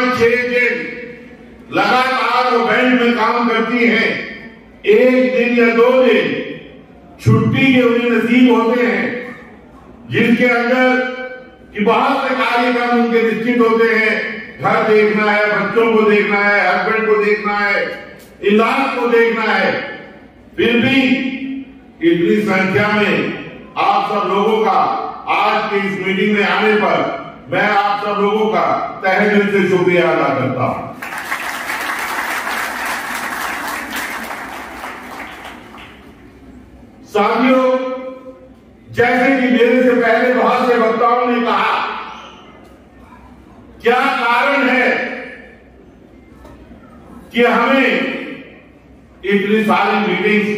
5-6 दिन लगातार वो बैंक में काम करती हैं, 1 दिन या 2 दिन छुट्टी के उन्हें नसीब होते हैं, जिसके अंदर कि बहुत से कार्यक्रम उनके निश्चित होते हैं। घर देखना है, बच्चों को देखना है, हस्बैंड को देखना है, इलाज को देखना है। फिर भी इतनी संख्या में आप सब लोगों का आज के इस मीटिंग में आने पर मैं आप सब लोगों का तहे दिल से शुक्रिया अदा करता हूं। साथियों, जैसे कि मेरे से पहले बहुत से वक्ताओं ने कहा, क्या कारण है कि हमें इतनी सारी मीटिंग्स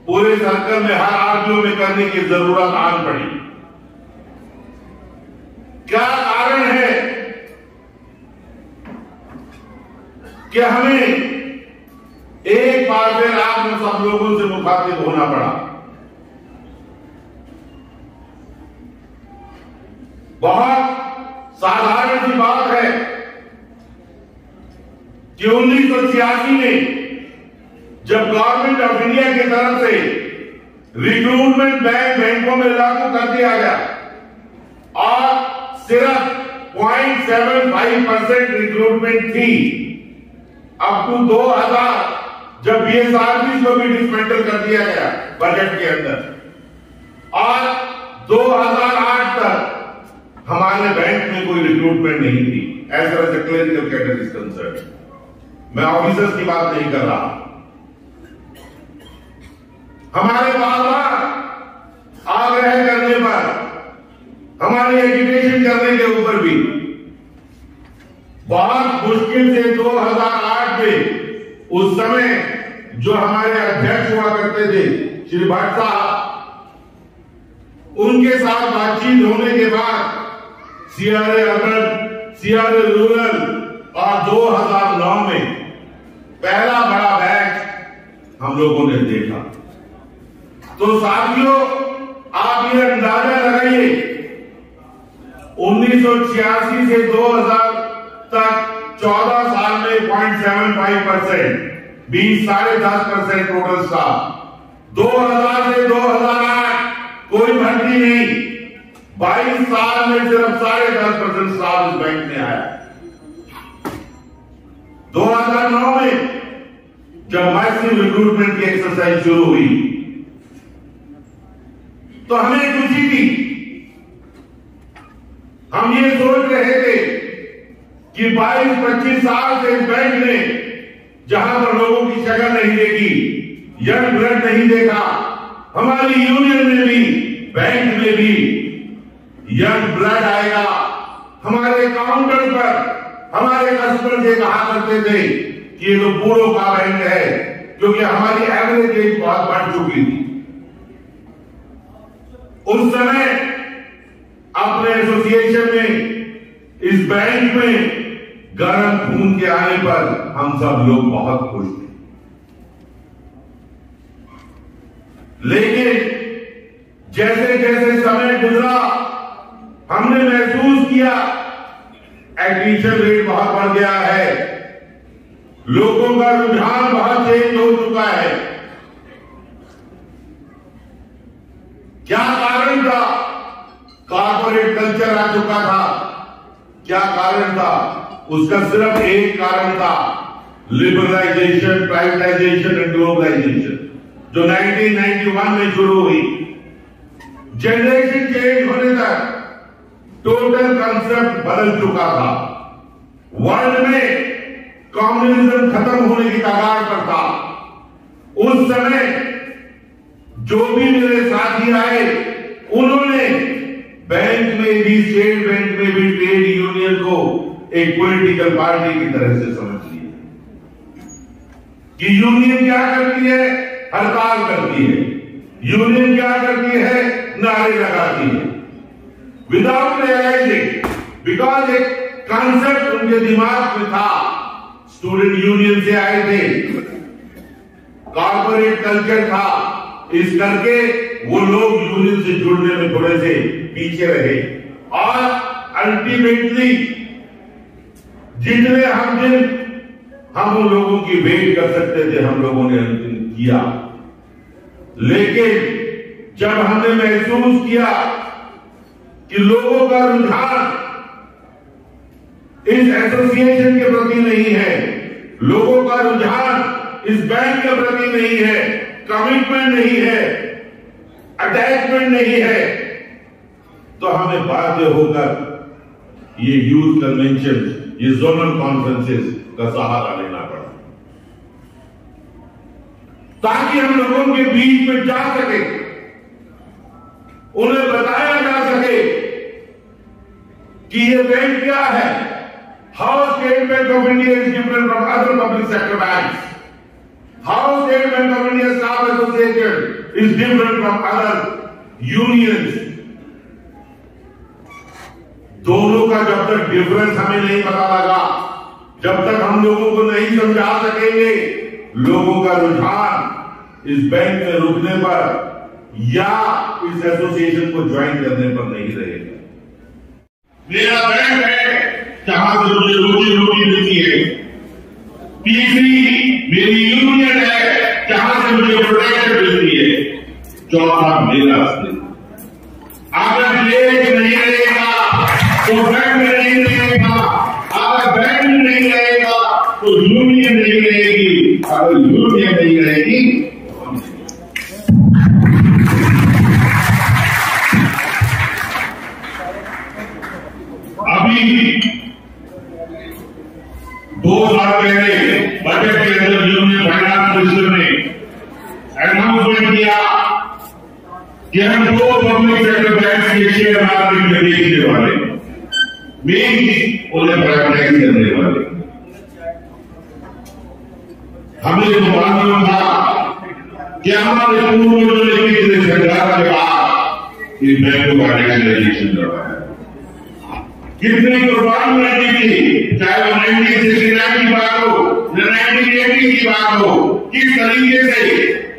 पूरे सर्कल में हर आरटीओ में करने की जरूरत आन पड़ी? क्या कारण है कि हमें एक बार फिर आप सब लोगों से मुखातिब होना पड़ा? बहुत साधारण सी बात है कि 1986 में जब गवर्नमेंट ऑफ इंडिया की तरफ से रिक्रूटमेंट बैंकों में लागू कर दिया गया और सिर्फ 0.75% रिक्रूटमेंट थी, अब तो 2000 जब बीएसआरबी को भी डिसमेंटल कर दिया गया बजट के अंदर और 2008 तक हमारे बैंक में कोई रिक्रूटमेंट नहीं थी as far as clinical cadre is concern. मैं ऑफिसर्स की बात नहीं कर रहा। हमारे बार-बार आग्रह करने पर, हमारी एजुकेशन करने के ऊपर भी बहुत मुश्किल से 2008 में उस समय जो हमारे अध्यक्ष हुआ करते थे श्री भट्ट साहब, उनके साथ बातचीत होने के बाद सीआरए अर्बन, सीआरए रूरल और 2009 में पहला बड़ा बैच हम लोगों ने देखा। तो साथियों, आप ये अंदाजा लगाइए, 1986 से 2000 तक 14 साल में 0.75%, 20-10.5% टोटल स्टाफ। 2000 से 2008 कोई भर्ती नहीं, 22 साल में सिर्फ 10.5% स्टाफ इस बैंक में आया। 2009 में जब मैसिव रिक्रूटमेंट की एक्सरसाइज शुरू हुई तो हमें खुशी थी। हम ये सोच रहे थे कि 22-25 साल से इस बैंक ने जहां पर लोगों की शक्ल नहीं देखी, यंग ब्लड नहीं देखा, हमारी यूनियन में भी, बैंक में भी यंग ब्लड आएगा। हमारे काउंटर पर हमारे कस्टमर से कहा करते थे कि ये तो बूढ़ों का बैंक है, क्योंकि हमारी एवरेज एज बहुत बढ़ चुकी थी। उस समय अपने एसोसिएशन में इस बैंक में गर्म खून के आने पर हम सब लोग बहुत खुश थे, लेकिन जैसे जैसे समय गुजरा हमने महसूस किया एडमिशन रेट बहुत बढ़ गया है, लोगों का रुझान बहुत चेंज हो चुका है। क्या कारण था? कॉर्पोरेट कल्चर आ चुका था। क्या कारण था? उसका सिर्फ एक कारण था, लिबरलाइजेशन, प्राइवेटाइजेशन एंड ग्लोबलाइजेशन, जो 1991 में शुरू हुई। जनरेशन चेंज होने तक टोटल कंसेप्ट बदल चुका था। वर्ल्ड में कम्युनिज्म खत्म होने की कगार पर था। उस समय जो भी मेरे साथी आए, उन्होंने बैंक में भी, स्टेट बैंक में भी ट्रेड यूनियन को एक पॉलिटिकल पार्टी की तरह से समझ लिया कि यूनियन क्या करती है? हड़ताल करती है। यूनियन क्या करती है? नारे लगाती है, विदाउट रियलाइजिंग, बिकॉज एक कॉन्सेप्ट उनके दिमाग में था। स्टूडेंट यूनियन से आए थे, कॉर्पोरेट कल्चर था, इस करके वो लोग यूनियन से जुड़ने में थोड़े से पीछे रहे और अल्टीमेटली जितने हम उन लोगों की वेट कर सकते थे हम लोगों ने किया, लेकिन जब हमने महसूस किया कि लोगों का रुझान इस एसोसिएशन के प्रति नहीं है, लोगों का रुझान इस बैंक के प्रति नहीं है, कमिटमेंट नहीं है, अटैचमेंट नहीं है, तो हमें बाध्य होकर ये यूथ कन्वेंशन, ये जोनल कॉन्फ्रेंसेस का सहारा लेना पड़ा, ताकि हम लोगों के बीच में जा सके, उन्हें बताया जा सके कि ये बैंक क्या है, how state bank of India is different from other public sector banks, how state bank of India staff association is different from other unions. दोनों का जब तक डिफरेंस हमें नहीं पता लगा, जब तक हम लोगों को नहीं समझा सकेंगे, लोगों का रुझान इस बैंक में रुकने पर या इस एसोसिएशन को ज्वाइन करने पर नहीं रहेगा। मेरा बैंक है जहां से मुझे रोजी रोटी मिलती है, तीसरी मेरी यूनियन है जहां से मुझे प्रोटेक्शन मिलती है, चौथा मेरा अस्तित्व। अगर ये नहीं रहेगा तो बैंक नहीं रहेगा, अगर बैंक नहीं रहेगा तो यूनियन नहीं रहेगी, अगर यूनियन नहीं रहेगी। अभी 2 साल पहले बजट के अंदर यूनियन फाइनेंस मिनिस्टर ने अनाउंसमेंट किया कि हम 2 पब्लिक सेक्टर बैंक के शेयर मार्केट में बेचने वाले, मेन उन्हें प्राइवेटाइज करने वाले। हमें तो मालूम था कि हमारे पूर्वजों ने कितने संघर्ष के बाद इस बैंक का नेशनलाइजेशन करवाया, कितनी कुर्बानी लगी थी, चाहे वो 1969 की बात हो या 1980 की बात हो, किस तरीके से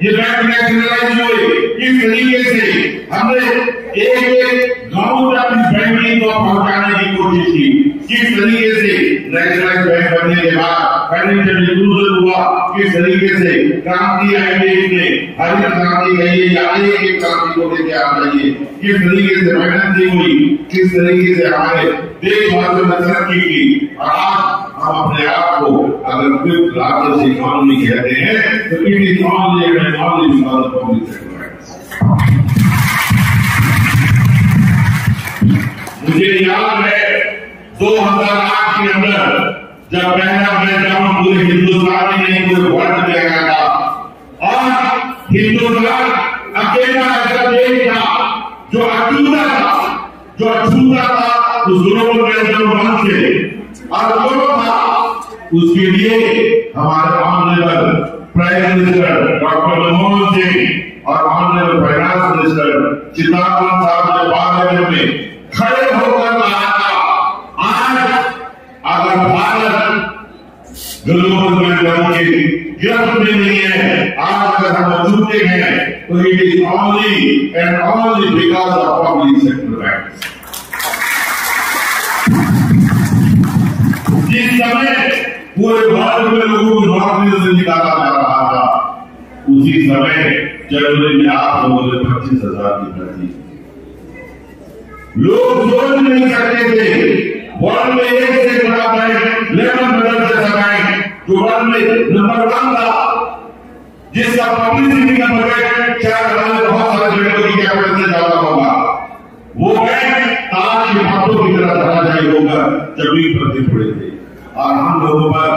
ये बैंक नेशनलाइज हुए, किस तरीके से हमने एक गांव तक इस बैंकिंग को पहुंचाने की कोशिश की, किस तरीके से नेशनलाइज बैंक बनने के बाद फाइनेंशियल इंक्लूजन हुआ, किस तरीके से क्रांति आई देश में, हरित क्रांति गई या एक क्रांति को लेकर आ रही है, किस तरीके से फाइनेंसिंग हुई, किस तरीके से हमारे देशवासियों ने तरक्की की। और आज हम अपने आप को अगर फिफ्थ लार्जेस्ट इकोनॉमी कहते हैं तो it is only and only because of public sector banks. मुझे याद है 2008 के अंदर जब पहला ब्रेकडाउन पूरे हिंदुस्तान में नहीं पूरे वर्ल्ड में आया था, और हिंदुस्तान अकेला ऐसा देश था जो अछूता था उस ग्लोबल ब्रेकडाउन से, और वो था उसके लिए हमारे honourable prime minister doctor Manmohan Singh और ऑनरेबल फाइनेंस मिनिस्टर चिदंबरम साहब ने पार्लियामेंट में खड़े होकर कहा था, आज अगर भारत ग्लोबल ब्रेकडाउन की गिरफ्त में नहीं है, आज अगर हम अछूते हैं तो it is only and only because of public sector banks. जिस समय पूरे भारत में लोगों को नौकरी से निकाला जा रहा था, उसी समय जनवरी में आप लोगों ने 25,000 की भर्ती। लोग सोच नहीं सकते थे वर्ल्ड में एक से बड़ा बैंक, लेमन ब्रदर्स जैसा बैंक जो वर्ल्ड में नंबर 1 था, जिसका पब्लिसिटी का बजट 4 हजार बहुत सारे बैंकों की कैपिटल से ज्यादा होगा, वो बैंक ताज के हाथों की तरह धराशायी होकर जमीन पर गिर पड़े थे, और हम लोगों पर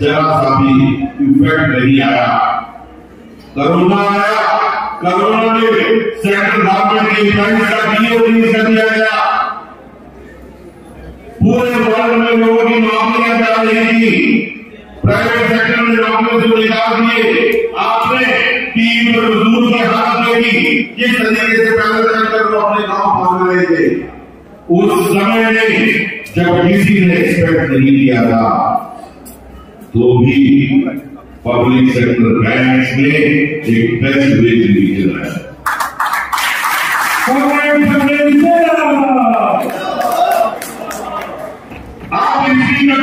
जरा सा भी इफेक्ट नहीं आया। कोरोना आया, कोरोना ने सेंट्रल गवर्नमेंट के इवेंट्स का रिलीज कर दिया गया, पूरे वर्ल्ड में लोगों की नौकरियां जा रही थी, प्राइवेट सेक्टर ने नौकरी से निकाल दिए, आपने टीवी पर मजदूर की हालत देखी, किस तरीके से पैदल चलकर वो अपने गांव पहुंच रहे थे। उस समय में जब किसी ने एक्सपेक्ट नहीं किया था, तो भी पब्लिक सेक्टर बैंक्स में एक बेस्ट वेज रीजन है। आप इसी में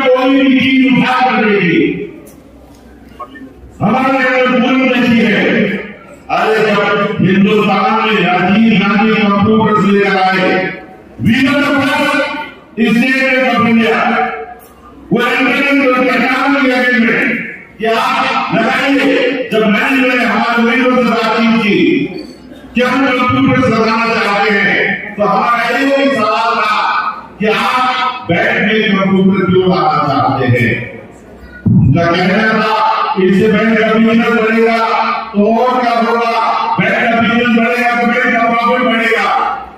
स्टेट ऑफ इंडिया वो एग्रीमेंट क्या लगाइए। जब मैंने हमारे मित्रों से बातचीत की कि हम कंप्यूटर लगाना चाहते हैं तो हमारा यही सवाल था कि आप बैंक में कंप्यूटर क्यों लाना चाहते हैं। उनका कहना था इससे बैंक का बिजनेस बढ़ेगा तो और क्या होगा, बैंक का बिजनेस बढ़ेगा तो बैंक का प्रॉफिट बढ़ेगा।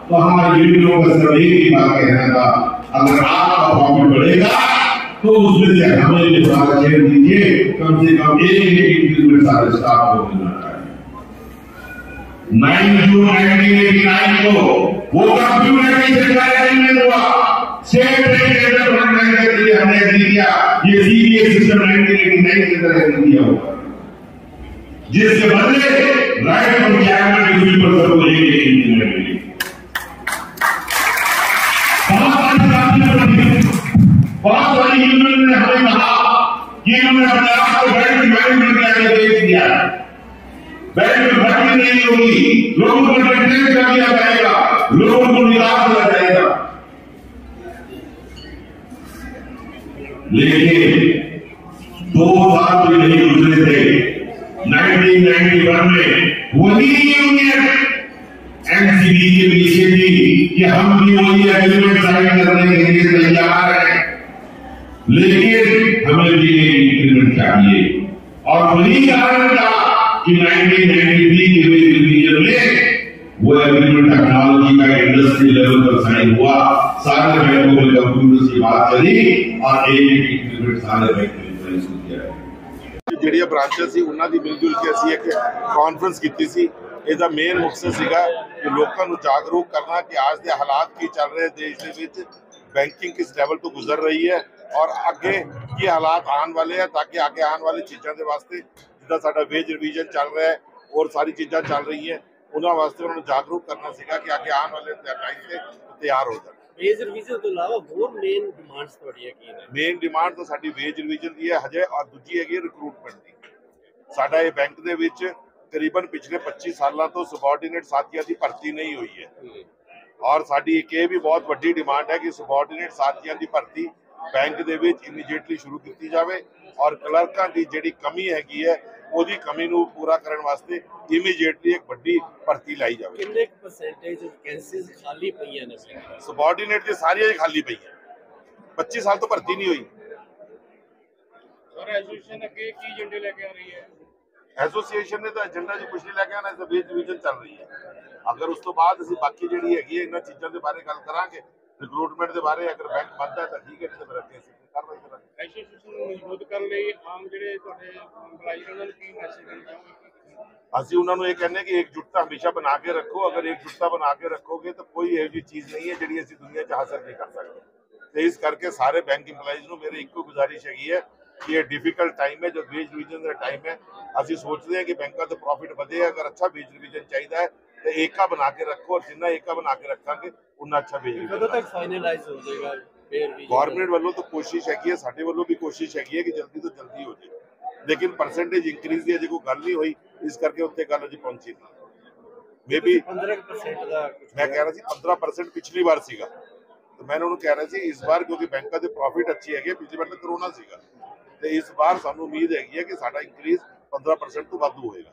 तो हमारे यूनियनों का सब एक ही बात कहना था, अगर आपका प्रॉफिट बढ़ेगा तो उसमें से हमें भी थोड़ा शेयर दीजिए, कम से कम एक इंक्रीमेंट सारे स्टाफ को मिलना चाहिए। 9 जून 1989 को वो कंप्यूटराइजेशन का एग्रीमेंट हुआ, स्टेट बैंक के लिए हमने एग्री किया। ये सीबीएस सिस्टम 1989 के अंदर एग्री किया होगा, जिसके बदले राइट और चैirman के ऊपर सबको एक इंक्रीमेंट मिली। बहुत बड़ी यूनियन ने हमें कहा कि इन्होंने अपने आप को बैंक मैनेजमेंट के आगे बेच दिया, बैंक में भर्ती नहीं होगी, लोगों को रिटेन कर दिया जाएगा, लोगों को निराश किया जाएगा। लेकिन 2 साल भी नहीं गुजरे थे, 1991 में वही यूनियन एनसीबी के पीछे थी कि हम भी वही एग्रीमेंट साइन करने के लिए तैयार हैं, लेकिन हमें भी इंक्रीमेंट चाहिए। और वही कारण था कि 1993 के रिवीजन में वो एग्रीमेंट टेक्नोलॉजी का इंडस्ट्री लेवल पर साइन हुआ। सारे बैंकों में कंप्यूटर की बात चली और एक इंक्रीमेंट सारे बैंक में किया। ਜਿਹੜੀਆਂ ਬ੍ਰਾਂਚਾਂ ਸੀ ਉਹਨਾਂ ਦੀ ਮਿਲ ਜੁਲ ਕੇ ਅਸੀਂ ਇੱਕ ਕਾਨਫਰੰਸ ਕੀਤੀ ਸੀ। ਇਹਦਾ ਮੇਨ ਮਕਸਦ ਸੀਗਾ ਕਿ ਲੋਕਾਂ ਨੂੰ ਜਾਗਰੂਕ ਕਰਨਾ ਕਿ ਅੱਜ ਦੇ ਹਾਲਾਤ ਕੀ ਚੱਲ ਰਹੇ ਦੇਸ਼ ਦੇ ਵਿੱਚ, बैंकिंग किस लेवल तो गुजर रही है और अगे की हालात आने वाले हैं, ताकि आगे आने वाली चीज़ों के वास्ते जिदा साडा वेज रिवीजन चल रहा है और सारी चीज़ां चल रही हैं उन्होंने वास्ते उन्होंने जागरूक करना सीगा कि आगे आने वाले टाइम से तैयार हो जाए। वेज रिवीजन तो अलावा होर मेन डिमांड्स ਤੁਹਾਡੀਆਂ ਕੀ ਨੇ? मेन डिमांड तो साडी वेज रिवीजन दी है हजे, और दूजी हैगी रिक्रूटमेंट दी। साडा ये बैंक दे विच करीबन पिछले 25 सालों तो सबऑर्डिनेट साथियों की भर्ती नहीं हुई है और साडी एक ये भी बहुत वड्डी डिमांड है कि सबऑर्डिनेट साथियों की भर्ती बैंक दे विच इमीडिएटली शुरू की जाए और क्लर्कां की जिहड़ी कमी हैगी है ਉਹਦੀ कमी ਨੂੰ पूरा करने वास्ते इमीडिएटली एक बड़ी भर्ती लाई जाए। कितने परसेंटेज वैकेंसीज खाली पईयां ने? सबऑर्डिनेट की सारी खाली पई है, 25 साल तो भर्ती नहीं हुई। सर एसोसिएशन अगे की एजेंडे लेके आ रही है? एसोसिएशन ने तो एजेंडा जी कुछ नहीं लेके आना, वेज रिवीजन चल रही है। अगर उस तो बाद ਅਸੀਂ ਬਾਕੀ ਜਿਹੜੀ ਹੈਗੀ ਹੈ ਇਹਨਾਂ ਚੀਜ਼ਾਂ ਦੇ ਬਾਰੇ ਗੱਲ ਕਰਾਂਗੇ, ਰਿਕਰੂਟਮੈਂਟ ਦੇ ਬਾਰੇ ਅਗਰ ਬੈਂਕ ਵੱਧਦਾ ਤਾਂ ਠੀਕ ਹੈ, ਨਹੀਂ ਤਾਂ ਫਿਰ ਅੱਗੇ ਅਸੀਂ ਕਾਰਵਾਈ ਕਰਾਂਗੇ। ਐਸੋਸੀਏਸ਼ਨ ਨੂੰ ਮਜ਼ਬੂਤ ਕਰਨ ਲਈ ਆਮ ਜਿਹੜੇ ਤੁਹਾਡੇ ਐਮਪਲਾਈ ਉਹਨਾਂ ਨੂੰ ਕੀ ਮੈਸੇਜ ਦੇਣਾ ਚਾਹੋਗੇ? ਅਸੀਂ ਉਹਨਾਂ ਨੂੰ ਇਹ ਕਹਿੰਦੇ ਕਿ एकजुटता हमेशा बना के रखो। अगर एकजुटता बना के रखोगे तो कोई ਇਹੋ ਜਿਹੀ ਚੀਜ਼ ਨਹੀਂ ਹੈ ਜਿਹੜੀ ਅਸੀਂ ਦੁਨੀਆ 'ਚ ਹਾਸਲ ਨਹੀਂ ਕਰ ਸਕਦੇ। ਤੇ ਇਸ ਕਰਕੇ ਸਾਰੇ ਬੈਂਕ ਇੰਪਲਾਈਜ਼ ਨੂੰ ਮੇਰੀ ਇੱਕੋ ਗੁਜ਼ਾਰਿਸ਼ ਹੈਗੀ ਹੈ कि ये डिफिकल्ट टाइम है, जो वेज रिवीजन का टाइम है, असं सोचते हैं कि बैंकों का प्रॉफिट बढ़े। अगर अच्छा वेज रिवीजन चाहिए है तो एका बना के रखो और जिन्ना एका बना के रखांगे उन्ना अच्छा वेज रिवीजन फाइनलाइज हो जाएगा। गवर्नमेंट वालों तो कोशिश हैगी है, साडे वालों भी कोशिश हैगी है कि जल्दी तो जल्दी हो जाए, लेकिन परसेंटेज इंक्रीज की अजे कोई गल नहीं हुई, इस करके उत्ते गल अजे पहुंची नहीं। मे बी 15% का मैं कह रहा सी 15% पिछली बार सीगा, तो मैंने उन्होंने कह रहा सी इस बार क्योंकि बैंकों के प्रॉफिट अच्छी है, पिछली बार तो कोरोना सीगा, तो इस बार सानू उम्मीद हैगी है कि साडा इंक्रीज 15% तो वाधू होएगा।